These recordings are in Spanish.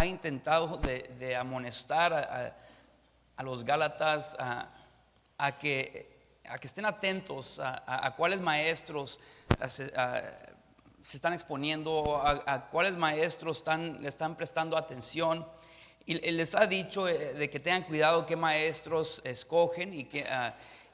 intentado de amonestar a los Gálatas a que estén atentos a cuáles maestros se están exponiendo, a cuáles maestros le están prestando atención. Y les ha dicho de que tengan cuidado qué maestros escogen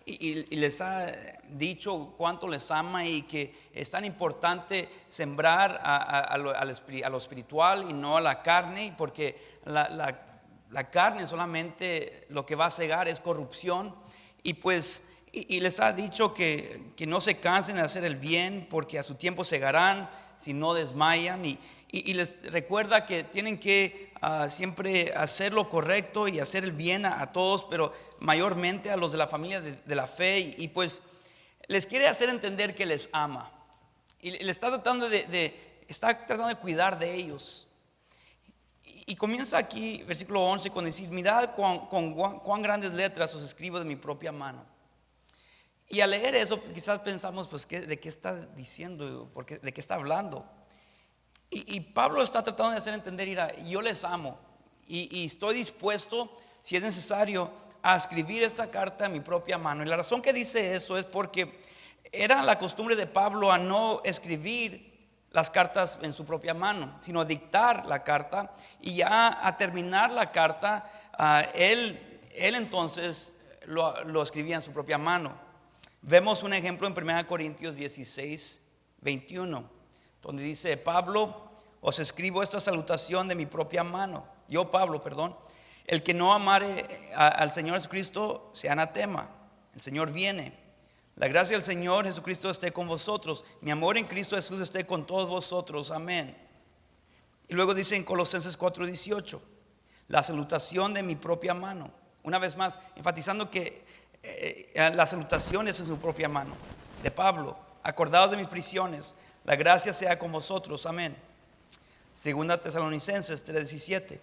y les ha dicho cuánto les ama y que es tan importante sembrar a lo espiritual y no a la carne, porque la carne solamente lo que va a cegar es corrupción. Y les ha dicho que no se cansen de hacer el bien, porque a su tiempo segarán si no desmayan. Y les recuerda que tienen que siempre hacer lo correcto y hacer el bien a todos, pero mayormente a los de la familia de la fe. Y pues les quiere hacer entender que les ama. Y le está tratando de cuidar de ellos. Y comienza aquí, versículo 11, con decir: mirad cuán grandes letras os escribo de mi propia mano. Y al leer eso quizás pensamos, pues, ¿de qué está diciendo? ¿De qué está hablando? Y Pablo está tratando de hacer entender: mira, yo les amo y estoy dispuesto, si es necesario, a escribir esta carta a mi propia mano. Y la razón que dice eso es porque era la costumbre de Pablo a no escribir las cartas en su propia mano, sino a dictar la carta, y ya a terminar la carta, él entonces lo escribía en su propia mano. Vemos un ejemplo en 1 Corintios 16, 21, donde dice: Pablo, os escribo esta salutación de mi propia mano. Yo, Pablo, perdón. El que no amare al Señor Jesucristo sea anatema. El Señor viene. La gracia del Señor Jesucristo esté con vosotros. Mi amor en Cristo Jesús esté con todos vosotros. Amén. Y luego dice en Colosenses 4:18: la salutación de mi propia mano. Una vez más, enfatizando que la salutación es en su propia mano, de Pablo. Acordaos de mis prisiones. La gracia sea con vosotros. Amén. Segunda Tesalonicenses 3:17: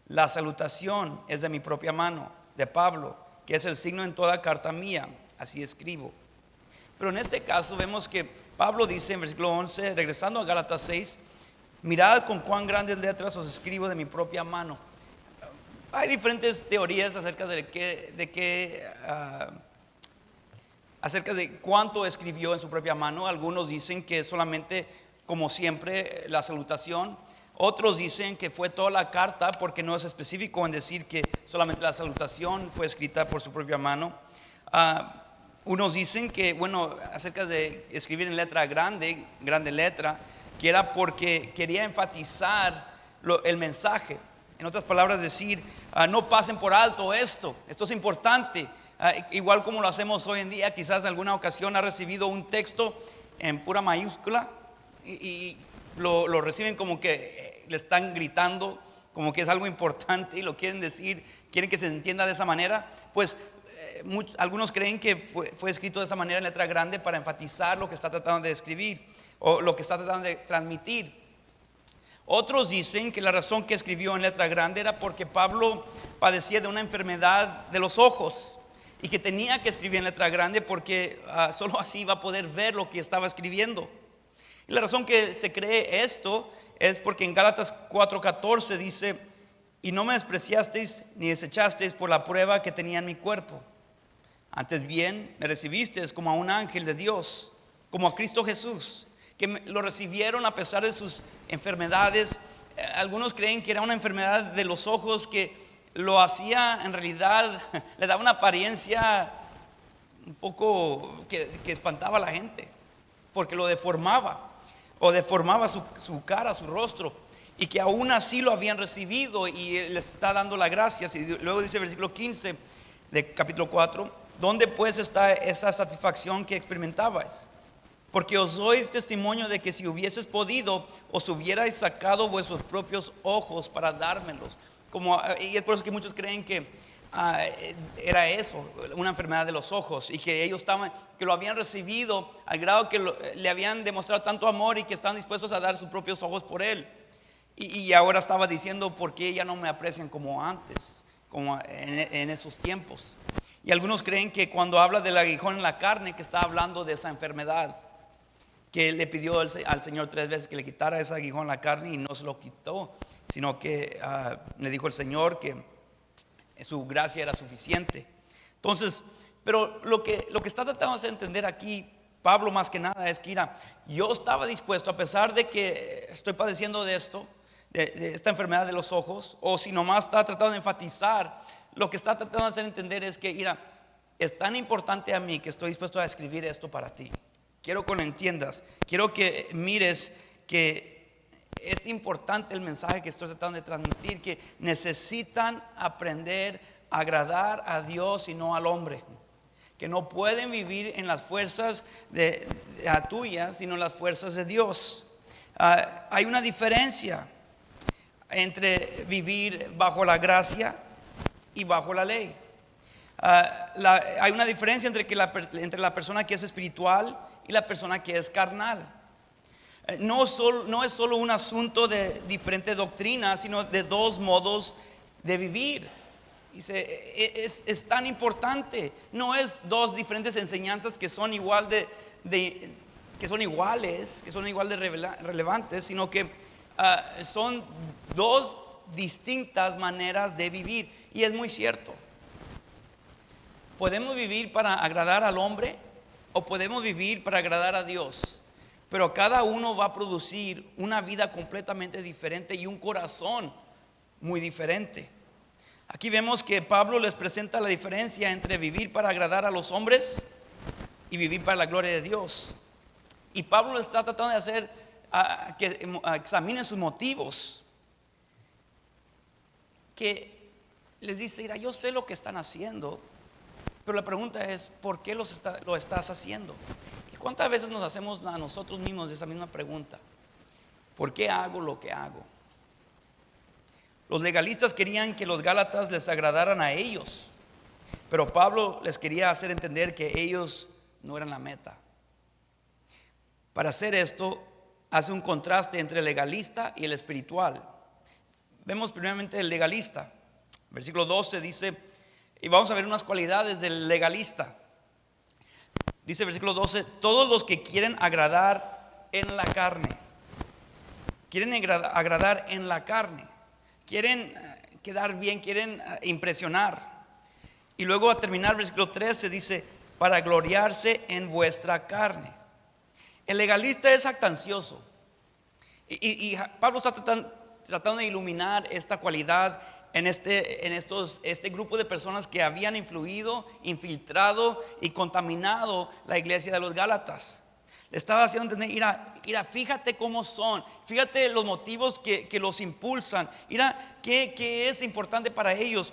la salutación es de mi propia mano, de Pablo, que es el signo en toda carta mía. Así escribo. Pero en este caso vemos que Pablo dice en versículo 11, regresando a Gálatas 6: mirad con cuán grandes letras os escribo de mi propia mano. Hay diferentes teorías acerca acerca de cuánto escribió en su propia mano. Algunos dicen que solamente, como siempre, la salutación. Otros dicen que fue toda la carta, porque no es específico en decir que solamente la salutación fue escrita por su propia mano. Unos dicen que, acerca de escribir en letra grande letra, que era porque quería enfatizar el mensaje. En otras palabras, decir: no pasen por alto esto es importante. Igual como lo hacemos hoy en día, quizás en alguna ocasión ha recibido un texto en pura mayúscula y lo reciben como que le están gritando, como que es algo importante y lo quieren decir, quieren que se entienda de esa manera. Pues algunos creen que fue escrito de esa manera en letra grande para enfatizar lo que está tratando de escribir o lo que está tratando de transmitir. Otros dicen que la razón que escribió en letra grande era porque Pablo padecía de una enfermedad de los ojos y que tenía que escribir en letra grande porque solo así iba a poder ver lo que estaba escribiendo. Y la razón que se cree esto es porque en Gálatas 4:14 dice: y no me despreciasteis ni desechasteis por la prueba que tenía en mi cuerpo. Antes bien me recibisteis como a un ángel de Dios, como a Cristo Jesús, que lo recibieron a pesar de sus enfermedades. Algunos creen que era una enfermedad de los ojos que lo hacía, en realidad, le daba una apariencia un poco que espantaba a la gente, porque lo deformaba, o deformaba su cara, su rostro, y que aún así lo habían recibido y Él les está dando las gracias. Y luego dice el versículo 15 de capítulo 4: ¿dónde pues está esa satisfacción que experimentabais? Porque os doy testimonio de que si hubieses podido, os hubierais sacado vuestros propios ojos para dármelos. Y es por eso que muchos creen que era eso, una enfermedad de los ojos, y que ellos que lo habían recibido al grado que le habían demostrado tanto amor y que estaban dispuestos a dar sus propios ojos por él. Y ahora estaba diciendo: ¿por qué ya no me aprecian como antes, como en esos tiempos? Y algunos creen que cuando habla del aguijón en la carne, que está hablando de esa enfermedad. que le pidió al Señor 3 veces que le quitara ese aguijón en la carne y no se lo quitó, sino que le dijo el Señor que su gracia era suficiente. Entonces, pero lo que está tratando de entender aquí Pablo más que nada es que, mira, yo estaba dispuesto, a pesar de que estoy padeciendo de esto, de esta enfermedad de los ojos, o si nomás está tratando de enfatizar, lo que está tratando de hacer entender es que, mira, es tan importante a mí que estoy dispuesto a escribir esto para ti. Quiero que lo entiendas, quiero que mires que es importante el mensaje que estoy tratando de transmitir, que necesitan aprender a agradar a Dios y no al hombre, que no pueden vivir en las fuerzas de tuyas, sino en las fuerzas de Dios. Hay una diferencia entre vivir bajo la gracia y bajo la ley. Hay una diferencia entre la persona que es espiritual y la persona que es carnal. No es solo un asunto de diferente doctrina, sino de dos modos de vivir. Es tan importante. No es dos diferentes enseñanzas que son igual que son igual de relevantes, sino que son dos distintas maneras de vivir. Y es muy cierto. Podemos vivir para agradar al hombre o podemos vivir para agradar a Dios, pero cada uno va a producir una vida completamente diferente y un corazón muy diferente. Aquí vemos que Pablo les presenta la diferencia entre vivir para agradar a los hombres y vivir para la gloria de Dios. Y Pablo les está tratando de hacer que examinen sus motivos. Que les dice, mira, yo sé lo que están haciendo, pero la pregunta es, ¿por qué lo estás haciendo? ¿Y cuántas veces nos hacemos a nosotros mismos esa misma pregunta? ¿Por qué hago lo que hago? Los legalistas querían que los gálatas les agradaran a ellos, pero Pablo les quería hacer entender que ellos no eran la meta. Para hacer esto, hace un contraste entre el legalista y el espiritual. Vemos primeramente el legalista. Versículo 12 dice, y vamos a ver unas cualidades del legalista. Dice versículo 12, todos los que quieren agradar en la carne. Quieren agradar en la carne. Quieren quedar bien, quieren impresionar. Y luego a terminar versículo 13 dice, para gloriarse en vuestra carne. El legalista es jactancioso. Y Pablo está tratando de iluminar esta cualidad en este grupo de personas que habían influido, infiltrado y contaminado la iglesia de los Gálatas. Le estaba haciendo entender, mira, fíjate cómo son, fíjate los motivos que los impulsan, mira qué es importante para ellos.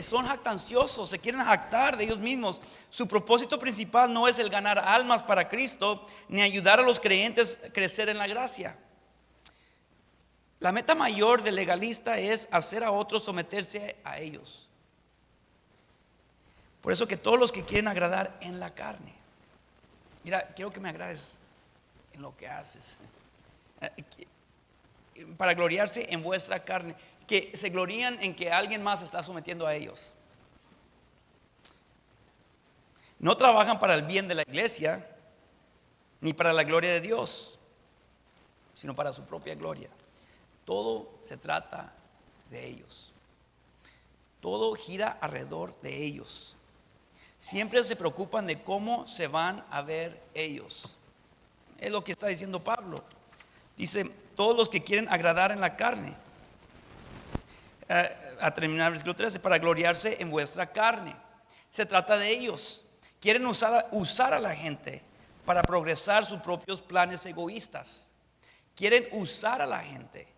Son jactanciosos, se quieren jactar de ellos mismos. Su propósito principal no es el ganar almas para Cristo, ni ayudar a los creyentes a crecer en la gracia. La meta mayor del legalista es hacer a otros someterse a ellos. Por eso que todos los que quieren agradar en la carne. Mira, quiero que me agrades en lo que haces. Para gloriarse en vuestra carne. Que se glorían en que alguien más está sometiendo a ellos. No trabajan para el bien de la iglesia, ni para la gloria de Dios, sino para su propia gloria. Todo se trata de ellos. Todo gira alrededor de ellos. Siempre se preocupan de cómo se van a ver ellos. Es lo que está diciendo Pablo. Dice, todos los que quieren agradar en la carne. A terminar el versículo 13, para gloriarse en vuestra carne. Se trata de ellos. Quieren usar a la gente para progresar sus propios planes egoístas. Quieren usar a la gente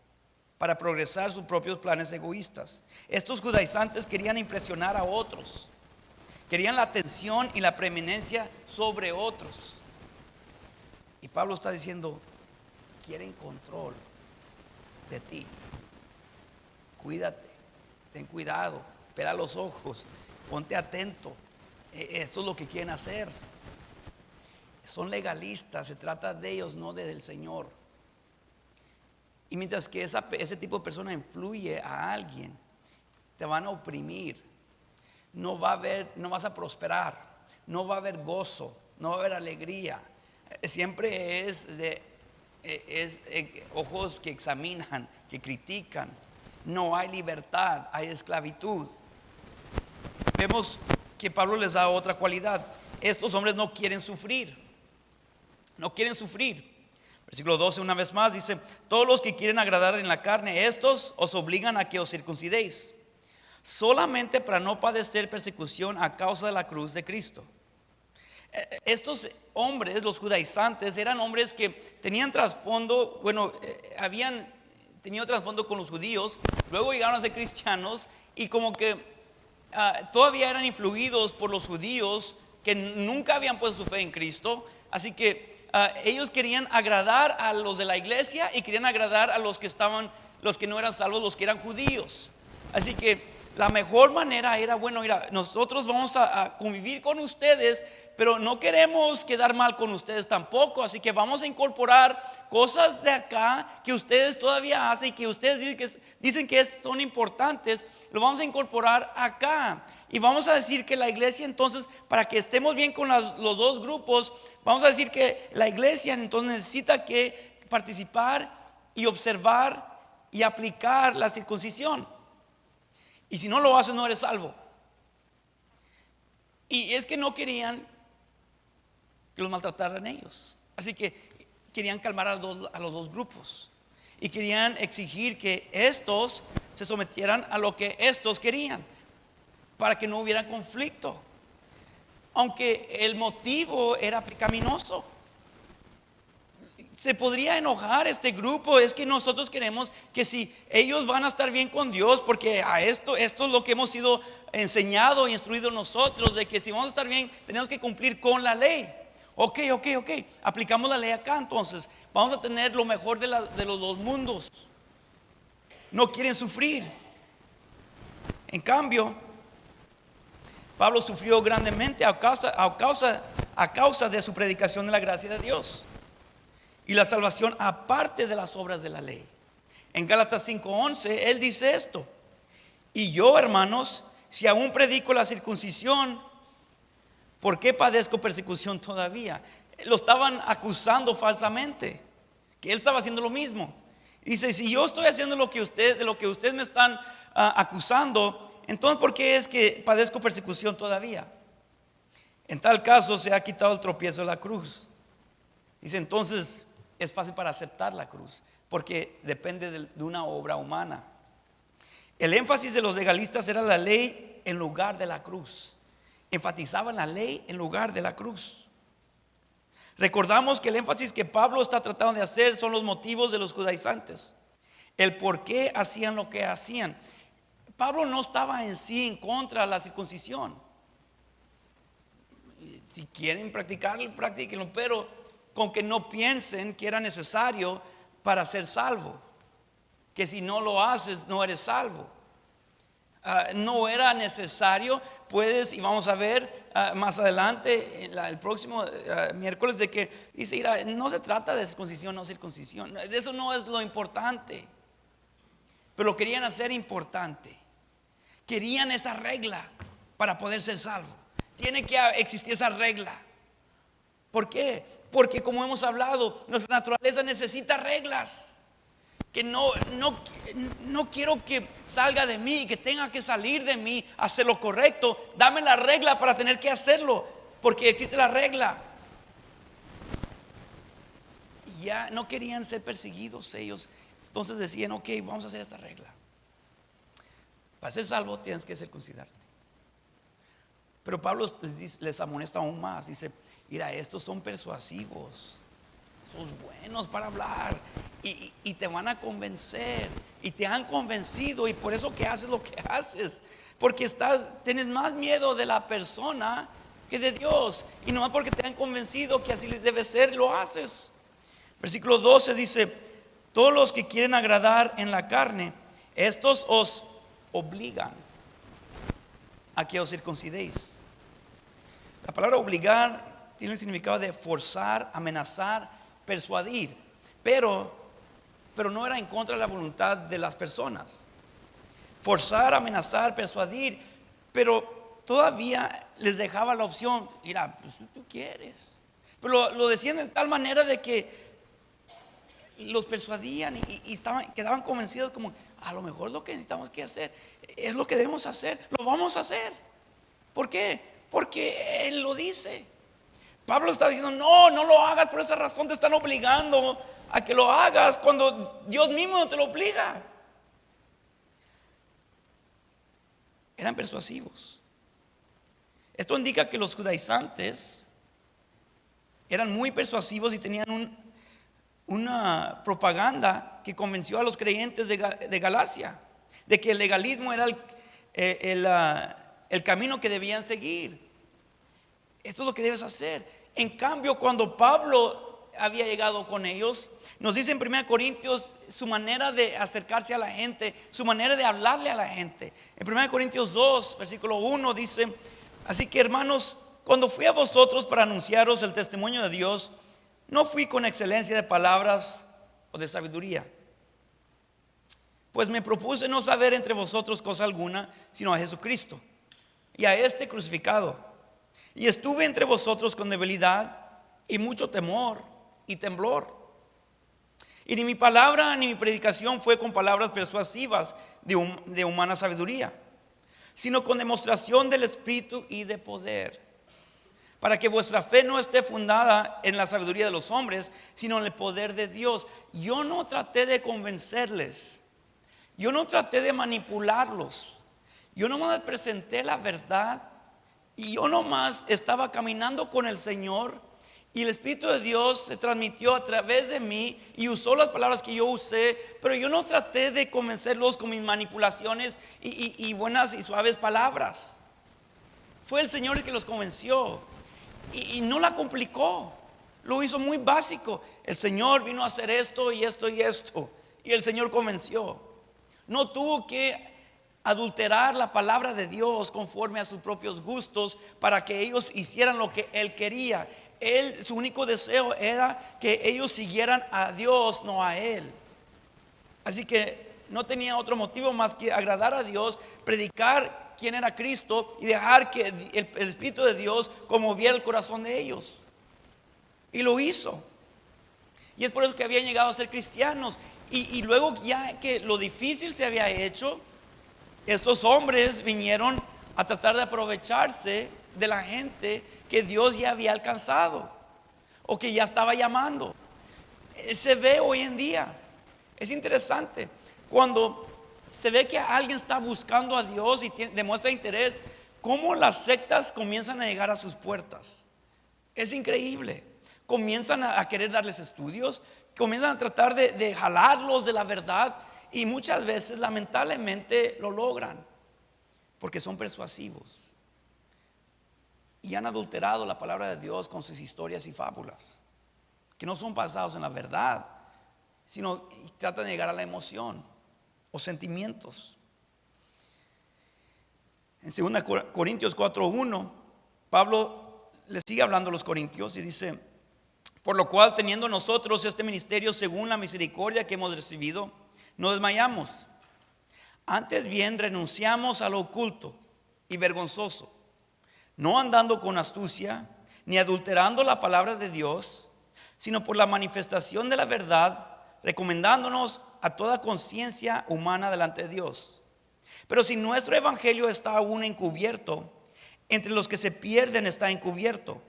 para progresar sus propios planes egoístas. Estos judaizantes querían impresionar a otros. Querían la atención y la preeminencia sobre otros. Y Pablo está diciendo, quieren control de ti. Cuídate, ten cuidado, espera los ojos, ponte atento. Esto es lo que quieren hacer. Son legalistas, se trata de ellos, no del Señor. Y mientras que ese tipo de persona influye a alguien, te van a oprimir. No vas a prosperar, no va a haber gozo, no va a haber alegría. siempre es ojos que examinan, que critican. No hay libertad, hay esclavitud. Vemos que Pablo les da otra cualidad. Estos hombres no quieren sufrir. No quieren sufrir. Versículo 12 una vez más dice: todos los que quieren agradar en la carne, estos os obligan a que os circuncidéis, solamente para no padecer persecución a causa de la cruz de Cristo. Estos hombres, los judaizantes, eran hombres que tenían trasfondo, habían tenido trasfondo con los judíos, luego llegaron a ser cristianos y como que todavía eran influidos por los judíos que nunca habían puesto su fe en Cristo. Así que ellos querían agradar a los de la iglesia y querían agradar a los que no eran salvos, los que eran judíos. Así que la mejor manera era, mira, nosotros vamos a convivir con ustedes, pero no queremos quedar mal con ustedes tampoco. Así que vamos a incorporar cosas de acá que ustedes todavía hacen y que ustedes dicen que son importantes. Lo vamos a incorporar acá. Y vamos a decir que la iglesia, entonces, para que estemos bien con los dos grupos, vamos a decir que la iglesia entonces necesita que participar y observar y aplicar la circuncisión. Y si no lo haces, no eres salvo. Y es que no querían que los maltrataran ellos. Así que querían calmar a los dos grupos. Y querían exigir que estos se sometieran a lo que estos querían, para que no hubiera conflicto. Aunque el motivo era pecaminoso. Se podría enojar este grupo. Es que nosotros queremos que si ellos van a estar bien con Dios, porque esto es lo que hemos sido enseñado y instruido nosotros, de que si vamos a estar bien tenemos que cumplir con la ley. Ok, aplicamos la ley acá, entonces vamos a tener lo mejor de los dos mundos. No quieren sufrir. En cambio, Pablo sufrió grandemente a causa de su predicación de la gracia de Dios y la salvación aparte de las obras de la ley. En Gálatas 5:11 él dice esto: y yo, hermanos, si aún predico la circuncisión, ¿por qué padezco persecución todavía? Lo estaban acusando falsamente, que él estaba haciendo lo mismo. Dice: si yo estoy haciendo de lo que ustedes me están acusando, entonces ¿por qué es que padezco persecución todavía? En tal caso se ha quitado el tropiezo de la cruz. Dice: entonces es fácil para aceptar la cruz, porque depende de una obra humana. El énfasis de los legalistas era la ley en lugar de la cruz. Enfatizaban la ley en lugar de la cruz. Recordamos que el énfasis que Pablo está tratando de hacer son los motivos de los judaizantes, el por qué hacían lo que hacían. Pablo no estaba en sí en contra de la circuncisión. Si quieren practicarlo, practíquenlo, pero con que no piensen que era necesario para ser salvo, que si no lo haces no eres salvo. No era necesario. Puedes, y vamos a ver más adelante el próximo miércoles, de que dice: mira, no se trata de circuncisión, no circuncisión, de eso no es lo importante. Pero lo querían hacer importante. Querían esa regla para poder ser salvo. Tiene que existir esa regla. ¿Por qué? Porque, como hemos hablado, nuestra naturaleza necesita reglas. Que no quiero que salga de mí, que tenga que salir de mí hacer lo correcto. Dame la regla para tener que hacerlo, porque existe la regla. Y ya no querían ser perseguidos ellos. Entonces decían: ok, vamos a hacer esta regla. Para ser salvo tienes que circuncidarte. Pero Pablo les amonesta aún más. Dice: mira, estos son persuasivos, son buenos para hablar y te van a convencer, y te han convencido, y por eso que haces lo que haces, porque tienes más miedo de la persona que de Dios, y nomás porque te han convencido que así debe ser, lo haces. Versículo 12 dice: todos los que quieren agradar en la carne, estos os obligan a que os circuncidéis. La palabra obligar tiene el significado de forzar, amenazar, persuadir, pero no era en contra de la voluntad de las personas. Forzar, amenazar, persuadir, pero todavía les dejaba la opción: mira, pues si tú quieres. Pero lo decían de tal manera de que los persuadían y quedaban convencidos como, a lo mejor lo que necesitamos que hacer es lo que debemos hacer, lo vamos a hacer. ¿Por qué? Porque Él lo dice. Pablo está diciendo, no lo hagas, por esa razón te están obligando a que lo hagas cuando Dios mismo no te lo obliga. Eran persuasivos. Esto indica que los judaizantes eran muy persuasivos y tenían una propaganda que convenció a los creyentes de Galacia de que el legalismo era el camino que debían seguir. Esto es lo que debes hacer. En cambio, cuando Pablo había llegado con ellos, nos dice en 1 Corintios su manera de acercarse a la gente, su manera de hablarle a la gente. En 1 Corintios 2, versículo 1 dice: así que, hermanos, cuando fui a vosotros para anunciaros el testimonio de Dios, no fui con excelencia de palabras o de sabiduría, pues me propuse no saber entre vosotros cosa alguna, sino a Jesucristo y a este crucificado. Y estuve entre vosotros con debilidad y mucho temor y temblor. Y ni mi palabra ni mi predicación fue con palabras persuasivas de humana sabiduría, sino con demostración del Espíritu y de poder, para que vuestra fe no esté fundada en la sabiduría de los hombres, sino en el poder de Dios. Yo no traté de convencerles, yo no traté de manipularlos, yo nomás presenté la verdad. Y yo nomás estaba caminando con el Señor, y el Espíritu de Dios se transmitió a través de mí y usó las palabras que yo usé. Pero yo no traté de convencerlos con mis manipulaciones y buenas y suaves palabras. Fue el Señor el que los convenció, y no la complicó. Lo hizo muy básico. El Señor vino a hacer esto y esto y esto, y el Señor convenció. No tuvo que adulterar la palabra de Dios conforme a sus propios gustos para que ellos hicieran lo que Él quería. Su único deseo era que ellos siguieran a Dios, no a Él. Así que no tenía otro motivo más que agradar a Dios, predicar quién era Cristo y dejar que el Espíritu de Dios conmoviera el corazón de ellos. Y lo hizo. Y es por eso que habían llegado a ser cristianos. Y luego, ya que lo difícil se había hecho, estos hombres vinieron a tratar de aprovecharse de la gente que Dios ya había alcanzado o que ya estaba llamando. Se ve hoy en día. Es interesante cuando se ve que alguien está buscando a Dios y demuestra interés, cómo las sectas comienzan a llegar a sus puertas. Es increíble. Comienzan a querer darles estudios, comienzan a tratar de jalarlos de la verdad. Y muchas veces, lamentablemente, lo logran porque son persuasivos y han adulterado la palabra de Dios con sus historias y fábulas, que no son basados en la verdad, sino tratan de llegar a la emoción o sentimientos. En 2 Corintios 4:1, Pablo le sigue hablando a los corintios y dice: por lo cual, teniendo nosotros este ministerio según la misericordia que hemos recibido, no desmayamos, antes bien renunciamos a lo oculto y vergonzoso, no andando con astucia ni adulterando la palabra de Dios, sino por la manifestación de la verdad, recomendándonos a toda conciencia humana delante de Dios. Pero si nuestro evangelio está aún encubierto, entre los que se pierden está encubierto,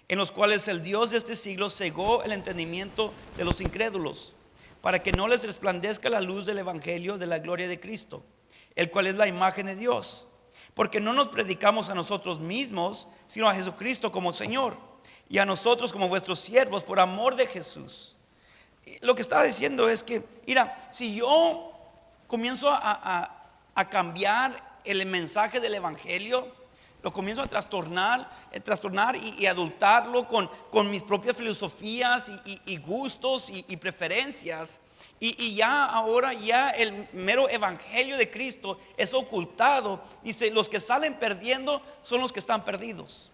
en los cuales el Dios de este siglo cegó el entendimiento de los incrédulos, para que no les resplandezca la luz del evangelio de la gloria de Cristo, el cual es la imagen de Dios. Porque no nos predicamos a nosotros mismos, sino a Jesucristo como Señor, y a nosotros como vuestros siervos por amor de Jesús. Lo que estaba diciendo es que, mira, si yo comienzo a cambiar el mensaje del evangelio, lo comienzo a trastornar y adultarlo con mis propias filosofías y gustos y preferencias. Y ya ahora el mero evangelio de Cristo es ocultado. Dice: los que salen perdiendo son los que están perdidos.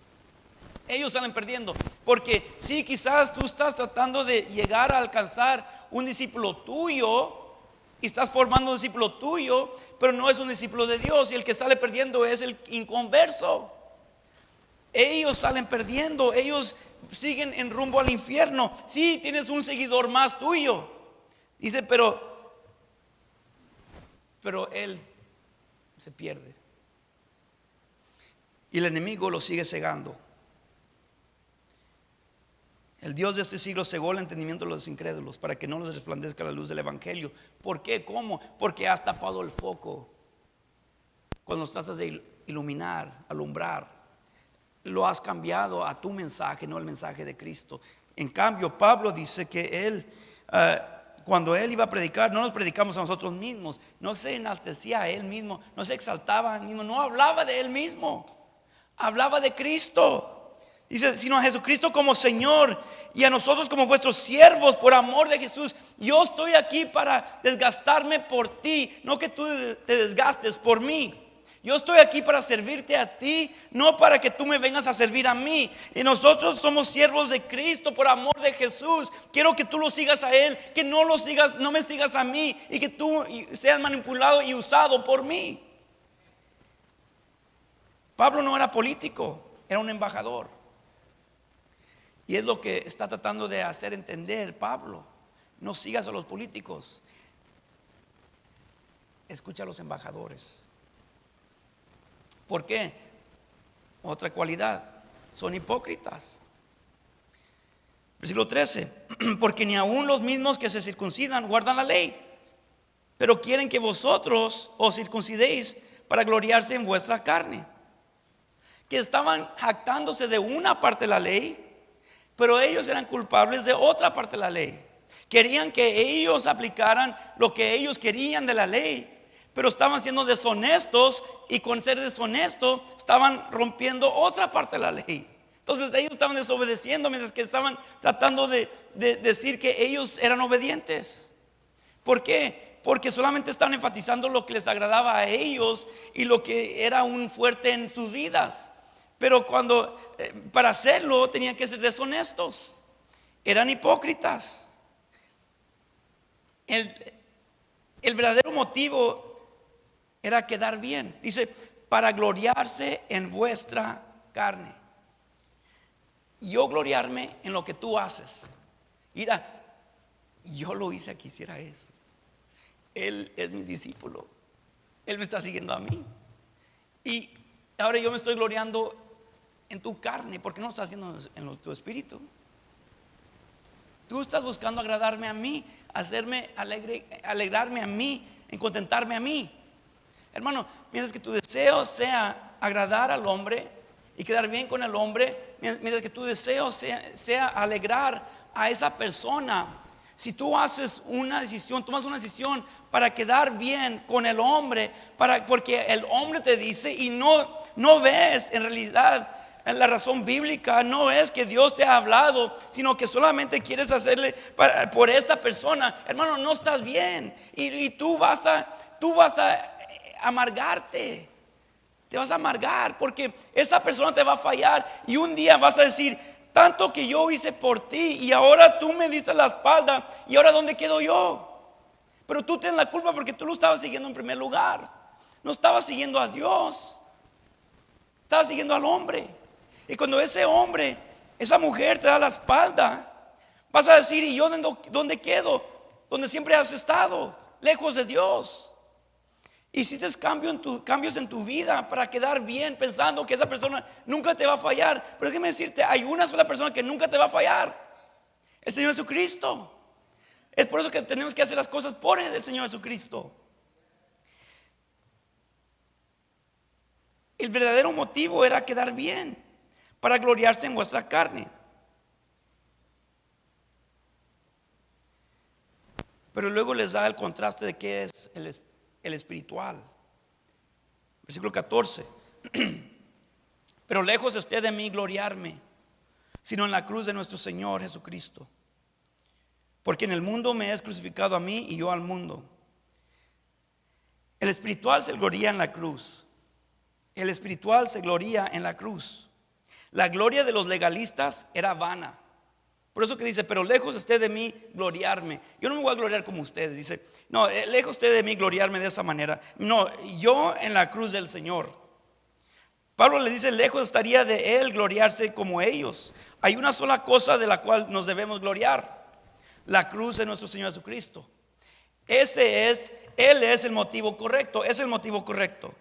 Ellos salen perdiendo. Porque sí, quizás tú estás tratando de llegar a alcanzar un discípulo tuyo y estás formando un discípulo tuyo, pero no es un discípulo de Dios, y el que sale perdiendo es el inconverso. Ellos salen perdiendo, ellos siguen en rumbo al infierno. Sí, tienes un seguidor más tuyo. Dice, pero él se pierde. Y el enemigo lo sigue cegando. El Dios de este siglo cegó el entendimiento de los incrédulos para que no les resplandezca la luz del evangelio. ¿Por qué? ¿Cómo? Porque has tapado el foco. Cuando tratas de iluminar, alumbrar, lo has cambiado a tu mensaje, no el mensaje de Cristo. En cambio, Pablo dice que él, cuando él iba a predicar, no nos predicamos a nosotros mismos, no se enaltecía a él mismo, no se exaltaba a él mismo, no hablaba de él mismo, hablaba de Cristo. Dice, sino a Jesucristo como Señor y a nosotros como vuestros siervos por amor de Jesús. Yo estoy aquí para desgastarme por ti, no que tú te desgastes por mí. Yo estoy aquí para servirte a ti, no para que tú me vengas a servir a mí. Y nosotros somos siervos de Cristo por amor de Jesús. Quiero que tú lo sigas a Él, que no me sigas a mí y que tú seas manipulado y usado por mí. Pablo no era político, era un embajador. Y es lo que está tratando de hacer entender Pablo. No sigas a los políticos, escucha a los embajadores. ¿Por qué? Otra cualidad, son hipócritas. Versículo 13, porque ni aun los mismos que se circuncidan guardan la ley, pero quieren que vosotros os circuncidéis para gloriarse en vuestra carne. Que estaban jactándose de una parte de la ley, pero ellos eran culpables de otra parte de la ley. Querían que ellos aplicaran lo que ellos querían de la ley, pero estaban siendo deshonestos, y con ser deshonestos estaban rompiendo otra parte de la ley. Entonces ellos estaban desobedeciendo mientras que estaban tratando de decir que ellos eran obedientes. ¿Por qué? Porque solamente estaban enfatizando lo que les agradaba a ellos y lo que era un fuerte en sus vidas. Pero para hacerlo tenían que ser deshonestos. Eran hipócritas. El verdadero motivo era quedar bien. Dice, para gloriarse en vuestra carne. Yo gloriarme en lo que tú haces. Mira, yo lo hice, quisiera eso. Él es mi discípulo. Él me está siguiendo a mí. Y ahora yo me estoy gloriando en tu carne. ¿Por qué no lo estás haciendo en tu espíritu? Tú estás buscando agradarme a mí, hacerme alegrarme a mí, en contentarme a mí. Hermano, mientras que tu deseo sea agradar al hombre y quedar bien con el hombre, mientras que tu deseo sea alegrar a esa persona, si tú haces una decisión, tomas una decisión para quedar bien con el hombre, porque el hombre te dice y no ves en realidad la razón bíblica, no es que Dios te ha hablado, sino que solamente quieres hacerle por esta persona, hermano, no estás bien. Y tú vas a amargarte. Te vas a amargar porque esa persona te va a fallar. Y un día vas a decir, tanto que yo hice por ti y ahora tú me diste la espalda. ¿Y ahora dónde quedo yo? Pero tú tienes la culpa porque tú lo estabas siguiendo en primer lugar. No estabas siguiendo a Dios, estabas siguiendo al hombre. Y cuando ese hombre, esa mujer te da la espalda, vas a decir, ¿y yo dónde quedo? Donde siempre has estado, lejos de Dios. Hiciste cambios en tu vida para quedar bien, pensando que esa persona nunca te va a fallar. Pero déjame decirte, hay una sola persona que nunca te va a fallar: el Señor Jesucristo. Es por eso que tenemos que hacer las cosas por el Señor Jesucristo. El verdadero motivo era quedar bien, para gloriarse en vuestra carne. Pero luego les da el contraste de qué es el espiritual. Versículo 14. Pero lejos esté de mí gloriarme, sino en la cruz de nuestro Señor Jesucristo. Porque en el mundo me es crucificado a mí y yo al mundo. El espiritual se gloría en la cruz. El espiritual se gloría en la cruz. La gloria de los legalistas era vana. Por eso que dice, pero lejos esté de mí gloriarme. Yo no me voy a gloriar como ustedes. Dice, no, lejos esté de mí gloriarme de esa manera. No, yo en la cruz del Señor. Pablo le dice, lejos estaría de él gloriarse como ellos. Hay una sola cosa de la cual nos debemos gloriar: la cruz de nuestro Señor Jesucristo. Él es el motivo correcto, es el motivo correcto.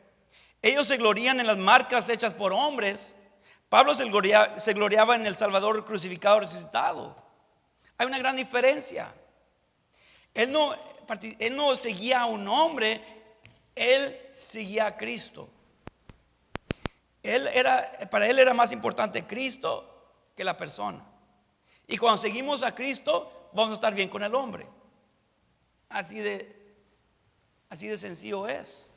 Ellos se glorían en las marcas hechas por hombres. Pablo se gloriaba en el Salvador crucificado, resucitado. Hay una gran diferencia. Él no seguía a un hombre, él seguía a Cristo. Para él era más importante Cristo que la persona. Y cuando seguimos a Cristo, vamos a estar bien con el hombre. Así de sencillo es.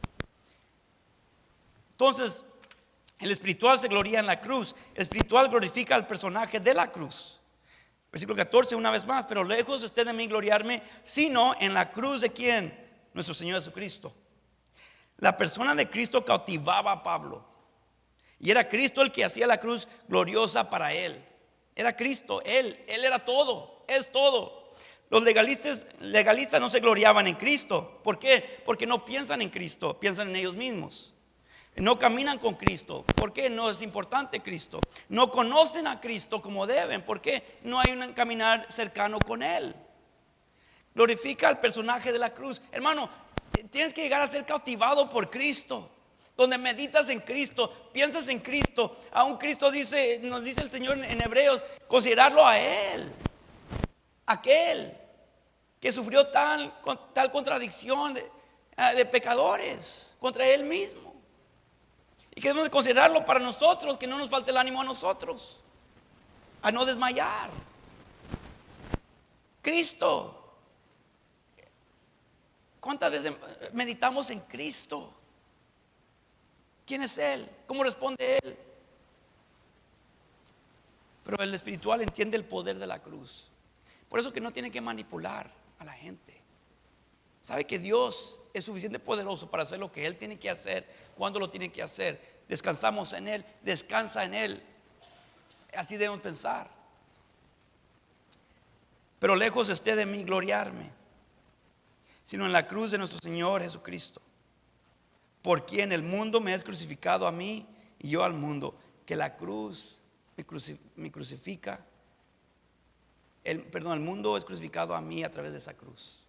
Entonces, el espiritual se gloria en la cruz. El espiritual glorifica al personaje de la cruz. Versículo 14, una vez más: pero lejos esté de mí gloriarme, sino en la cruz de ¿quién? Nuestro Señor Jesucristo. La persona de Cristo cautivaba a Pablo. Y era Cristo el que hacía la cruz gloriosa para él. Era Cristo, Él era todo, es todo. Los legalistas no se gloriaban en Cristo. ¿Por qué? Porque no piensan en Cristo, piensan en ellos mismos. No caminan con Cristo. ¿Por qué? No es importante Cristo. No conocen a Cristo como deben. ¿Por qué? No hay un caminar cercano con Él. Glorifica al personaje de la cruz. Hermano, tienes que llegar a ser cautivado por Cristo. Donde meditas en Cristo, piensas en Cristo. Aún Cristo nos dice el Señor en Hebreos, considerarlo a Él, aquel que sufrió tal contradicción de pecadores contra Él mismo. Y que debemos de considerarlo para nosotros, que no nos falte el ánimo a nosotros, a no desmayar. Cristo. ¿Cuántas veces meditamos en Cristo? ¿Quién es Él? ¿Cómo responde Él? Pero el espiritual entiende el poder de la cruz. Por eso que no tiene que manipular a la gente. Sabe que Dios es suficiente poderoso para hacer lo que Él tiene que hacer, cuando lo tiene que hacer. Descansamos en Él, descansa en Él. Así debemos pensar. Pero lejos esté de mí gloriarme, sino en la cruz de nuestro Señor Jesucristo, por quien el mundo me es crucificado a mí y yo al mundo. Que la cruz me crucifica. El mundo es crucificado a mí a través de esa cruz.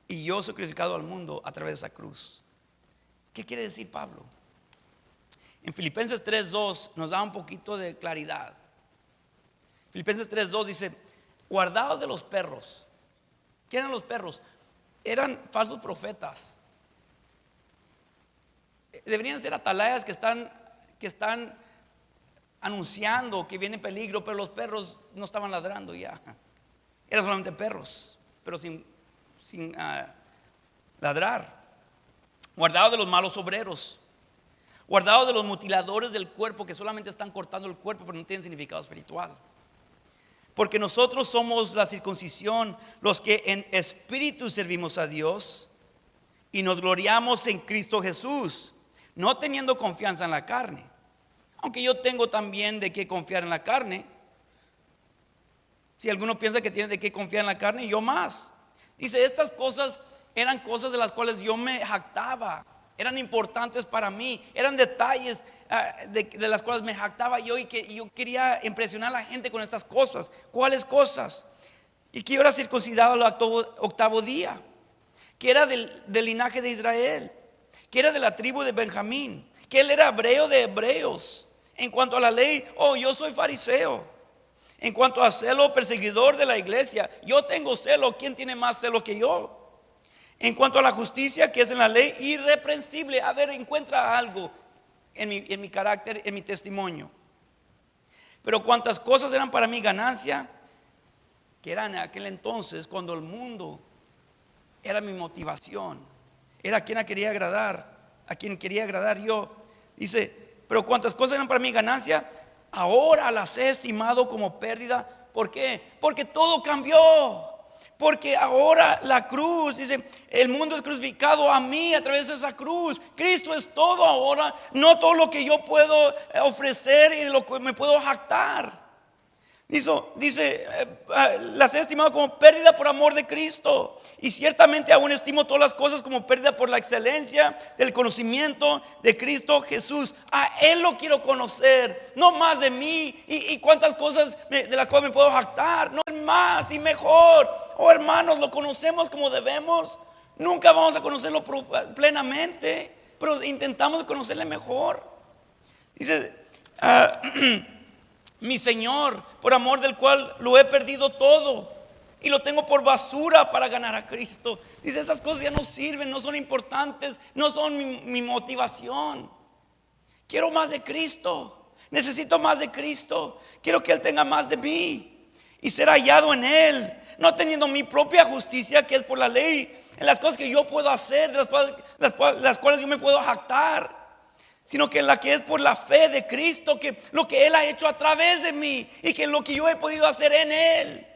Y yo soy crucificado al mundo a través de esa cruz. ¿Qué quiere decir Pablo? En Filipenses 3:2 nos da un poquito de claridad. Filipenses 3:2 dice: guardaos de los perros. ¿Qué eran los perros? Eran falsos profetas. Deberían ser atalayas que están anunciando que viene peligro, pero los perros no estaban ladrando ya. Eran solamente perros, pero sin ladrar. Guardados de los malos obreros, guardados de los mutiladores del cuerpo, que solamente están cortando el cuerpo, pero no tienen significado espiritual. Porque nosotros somos la circuncisión, los que en espíritu servimos a Dios y nos gloriamos en Cristo Jesús, no teniendo confianza en la carne. Aunque yo tengo también de qué confiar en la carne. Si alguno piensa que tiene de qué confiar en la carne, yo más. Dice, estas cosas eran cosas de las cuales yo me jactaba. Eran importantes para mí. Eran detalles de las cuales me jactaba yo, y que yo quería impresionar a la gente con estas cosas. ¿Cuáles cosas? Y que yo era circuncidado al octavo día, que era del linaje de Israel, que era de la tribu de Benjamín, que él era hebreo de hebreos. En cuanto a la ley, yo soy fariseo. En cuanto a celo, perseguidor de la iglesia. Yo tengo celo. ¿Quién tiene más celo que yo? En cuanto a la justicia que es en la ley, irreprensible. A ver, encuentra algo en mi carácter, en mi testimonio. Pero cuantas cosas eran para mí ganancia, que eran en aquel entonces, cuando el mundo era mi motivación, era a quien quería agradar yo. Dice, pero cuantas cosas eran para mí ganancia, ahora las he estimado como pérdida. ¿Por qué? Porque todo cambió. Porque ahora la cruz, dice, el mundo es crucificado a mí a través de esa cruz. Cristo es todo ahora, no todo lo que yo puedo ofrecer y de lo que me puedo jactar. Las he estimado como pérdida por amor de Cristo. Y ciertamente aún estimo todas las cosas como pérdida por la excelencia del conocimiento de Cristo Jesús. A Él lo quiero conocer, no más de mí y cuántas cosas de las cuales me puedo jactar. No es más y mejor. Oh hermanos, lo conocemos como debemos. Nunca vamos a conocerlo plenamente, pero intentamos conocerle mejor. Dice mi Señor, por amor del cual lo he perdido todo y lo tengo por basura para ganar a Cristo. Dice, esas cosas ya no sirven, no son importantes, no son mi motivación. Quiero más de Cristo, necesito más de Cristo, quiero que Él tenga más de mí y ser hallado en Él, no teniendo mi propia justicia que es por la ley, en las cosas que yo puedo hacer, de las cuales yo me puedo jactar, sino que la que es por la fe de Cristo, que lo que Él ha hecho a través de mí y que lo que yo he podido hacer en Él.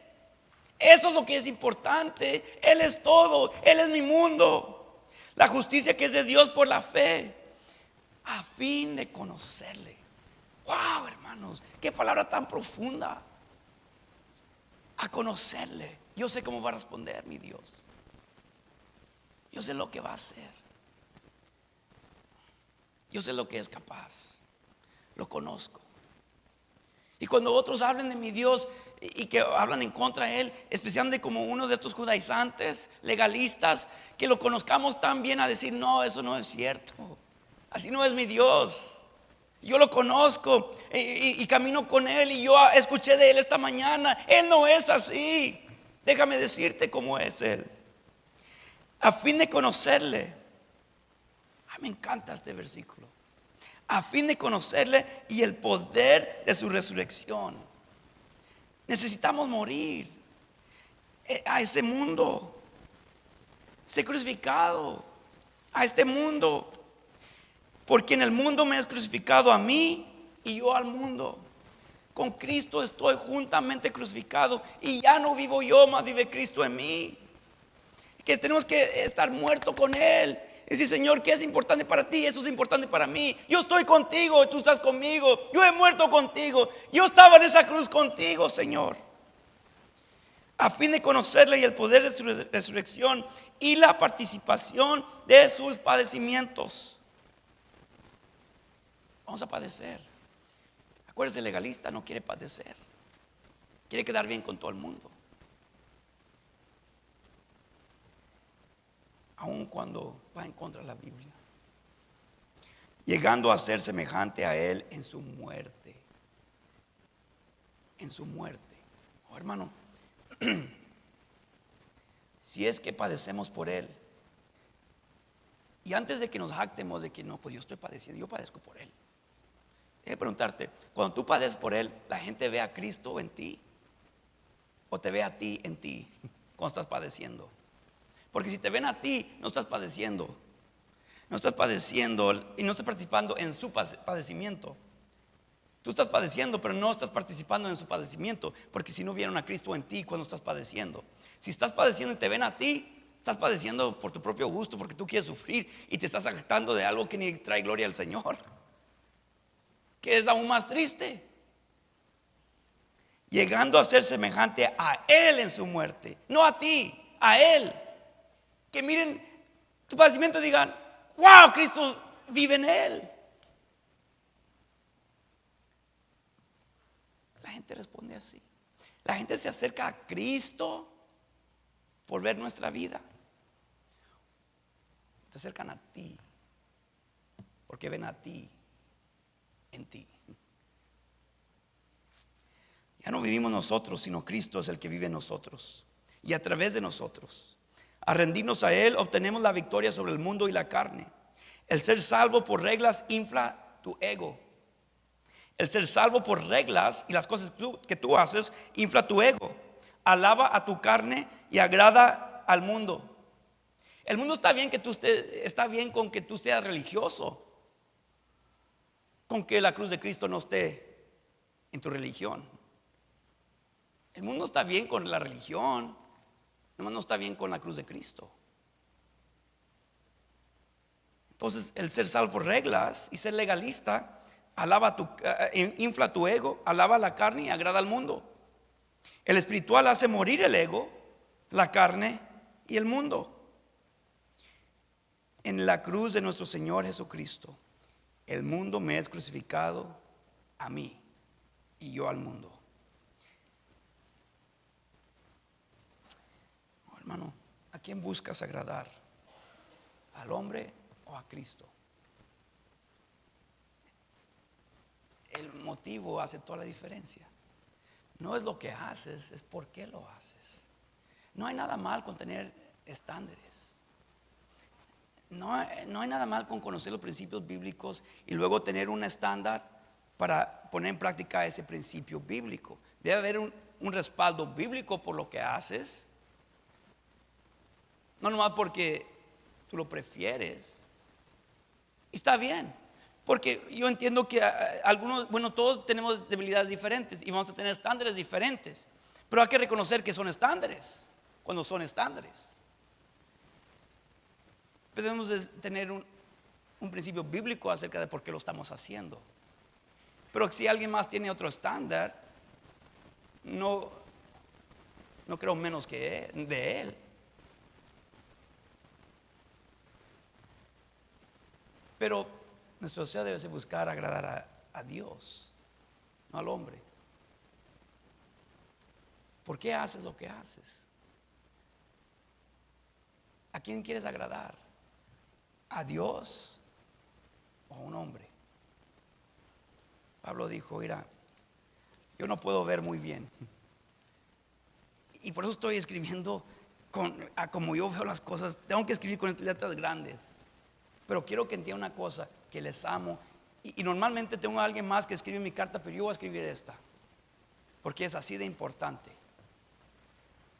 Eso es lo que es importante. Él es todo, Él es mi mundo. La justicia que es de Dios por la fe, a fin de conocerle. Wow, hermanos, qué palabra tan profunda. A conocerle. Yo sé cómo va a responder mi Dios. Yo sé lo que va a hacer. Yo sé lo que es capaz. Lo conozco. Y cuando otros hablen de mi Dios y que hablan en contra de Él, especialmente como uno de estos judaizantes, legalistas, que lo conozcamos tan bien a decir, no, eso no es cierto. Así no es mi Dios. Yo lo conozco y camino con Él y yo escuché de Él esta mañana. Él no es así. Déjame decirte cómo es Él. A fin de conocerle. Me encanta este versículo. A fin de conocerle y el poder de su resurrección. Necesitamos morir a ese mundo, ser crucificado a este mundo, porque en el mundo me es crucificado a mí y yo al mundo. Con Cristo estoy juntamente crucificado y ya no vivo yo, mas vive Cristo en mí. Que tenemos que estar muertos con Él. Y decir, Señor, ¿qué es importante para ti? Eso es importante para mí. Yo estoy contigo y tú estás conmigo. Yo he muerto contigo. Yo estaba en esa cruz contigo, Señor. A fin de conocerle y el poder de su resurrección y la participación de sus padecimientos. Vamos a padecer. Acuérdese, el legalista no quiere padecer. Quiere quedar bien con todo el mundo. Aun cuando va en contra de la Biblia, llegando a ser semejante a Él en su muerte. En su muerte. Oh, hermano, si es que padecemos por Él, y antes de que nos jactemos de que no, pues yo estoy padeciendo, yo padezco por Él. Déjame preguntarte, cuando tú padeces por Él, ¿la gente ve a Cristo en ti? ¿O te ve a ti en ti cuando estás padeciendo? Porque si te ven a ti, no estás padeciendo. No estás padeciendo y no estás participando en su padecimiento. Tú estás padeciendo, pero no estás participando en su padecimiento. Porque si no vieron a Cristo en ti cuando estás padeciendo. Si estás padeciendo y te ven a ti, estás padeciendo por tu propio gusto, porque tú quieres sufrir y te estás jactando de algo que ni trae gloria al Señor, que es aún más triste. Llegando a ser semejante a Él en su muerte. No a ti, a Él. Que miren tu padecimiento y digan, wow, Cristo vive en Él. La gente responde así. La gente se acerca a Cristo por ver nuestra vida. Se acercan a ti porque ven a ti en ti. Ya no vivimos nosotros, sino Cristo es el que vive en nosotros y a través de nosotros. A rendirnos a Él obtenemos la victoria sobre el mundo y la carne. El ser salvo por reglas infla tu ego. El ser salvo por reglas y las cosas que tú haces infla tu ego. Alaba a tu carne y agrada al mundo. El mundo está bien está bien con que tú seas religioso, con que la cruz de Cristo no esté en tu religión. El mundo está bien con la religión, nomás no está bien con la cruz de Cristo. Entonces, el ser salvo por reglas y ser legalista infla tu ego, alaba la carne y agrada al mundo. El espiritual hace morir el ego, la carne y el mundo. En la cruz de nuestro Señor Jesucristo, el mundo me es crucificado a mí y yo al mundo. Oh, hermano, ¿a quién buscas agradar? ¿Al hombre o a Cristo? El motivo hace toda la diferencia. No es lo que haces, es por qué lo haces. No hay nada mal con tener estándares. No hay nada mal con conocer los principios bíblicos y luego tener un estándar para poner en práctica ese principio bíblico. Debe haber un respaldo bíblico por lo que haces. No nomás porque tú lo prefieres. Y está bien, porque yo entiendo que algunos, bueno, todos tenemos debilidades diferentes y vamos a tener estándares diferentes. Pero hay que reconocer que son estándares cuando son estándares. Debemos tener un principio bíblico acerca de por qué lo estamos haciendo. Pero si alguien más tiene otro estándar, no creo menos que de él. Pero nuestro deseo debe ser buscar agradar a Dios, no al hombre. ¿Por qué haces lo que haces? ¿A quién quieres agradar? ¿A Dios o a un hombre? Pablo dijo, mira, yo no puedo ver muy bien y por eso estoy escribiendo como yo veo las cosas. Tengo que escribir con letras grandes, pero quiero que entiendan una cosa, que les amo y normalmente tengo a alguien más que escribe mi carta, pero yo voy a escribir esta porque es así de importante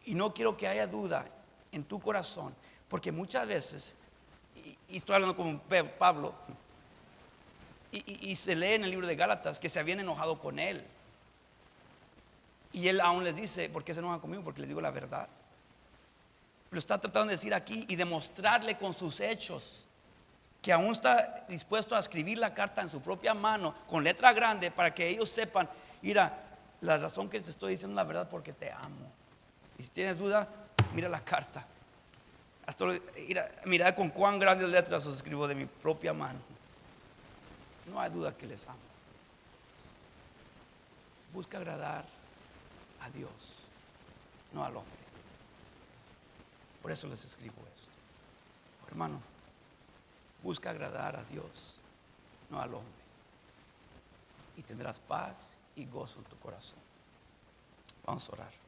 y no quiero que haya duda en tu corazón, porque muchas veces, y estoy hablando con Pablo, y se lee en el libro de Gálatas que se habían enojado con él. Y él aún les dice, ¿por qué se enojan conmigo? Porque les digo la verdad. Pero está tratando de decir aquí y demostrarle con sus hechos que aún está dispuesto a escribir la carta en su propia mano con letra grande para que ellos sepan, mira, la razón que te estoy diciendo es la verdad porque te amo. Y si tienes duda, mira la carta. Mira con cuán grandes letras os escribo de mi propia mano. No hay duda que les amo. Busca agradar a Dios, no al hombre. Por eso les escribo esto. Hermano, busca agradar a Dios, no al hombre. Y tendrás paz y gozo en tu corazón. Vamos a orar.